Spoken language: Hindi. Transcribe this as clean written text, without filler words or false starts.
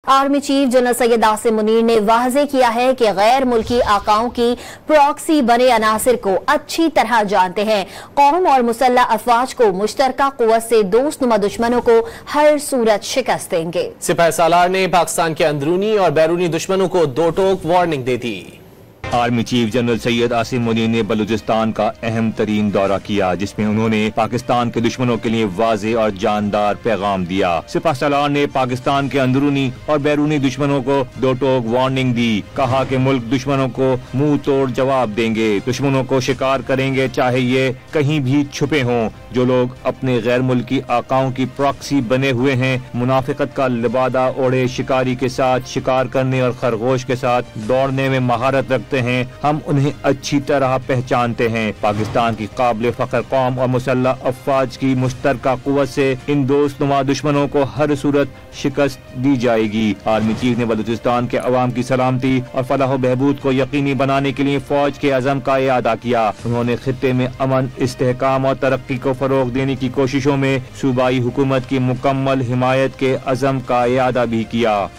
Army chief general Syed Asim Munir ने वाज़ेह किया है कि गैर मुल्की आकाओं की प्रॉक्सी बने अनासिर को अच्छी तरह जानते हैं। कौम और मुसल्लह अफवाज को मुश्तरका कुव्वत से दोस्तनुमा दुश्मनों को हर सूरत शिकस्त देंगे। सिपाही सालार ने पाकिस्तान के अंदरूनी और बैरूनी दुश्मनों को दो टोक वार्निंग दे दी। Army chief general Syed Asim Munir ने बलूचिस्तान का अहम तरीन दौरा किया, जिसमें उन्होंने पाकिस्तान के दुश्मनों के लिए वाज़ेह और जानदार पैगाम दिया। सिपाही सालार ने पाकिस्तान के अंदरूनी और बैरूनी दुश्मनों को दो टोक वार्निंग दी। कहा कि मुल्क दुश्मनों को मुंह तोड़ जवाब देंगे, दुश्मनों को शिकार करेंगे, चाहे ये कहीं भी छुपे हों। जो लोग अपने गैर मुल्की आकाओं की प्रॉक्सी बने हुए हैं, मुनाफिकत का लिबादा ओढ़े शिकारी के साथ शिकार करने और खरगोश के साथ दौड़ने में महारत रखते हैं, हम उन्हें अच्छी तरह पहचानते हैं। पाकिस्तान की काबिल फख्र कौम और मुसल्लह अफवाज की मुश्तरका कुव्वत से इन दोस्तनुमा दुश्मनों को हर सूरत शिकस्त दी जाएगी। आर्मी चीफ ने बलूचिस्तान के अवाम की सलामती और फलाह बहबूद को यकीनी बनाने के लिए फौज के अज़म का इयादा किया। उन्होंने खित्ते में अमन, इस्तेहकाम और तरक्की को फरोग देने की कोशिशों में सूबाई हुकूमत की मुकम्मल हिमायत के अज़म का इयादा भी किया।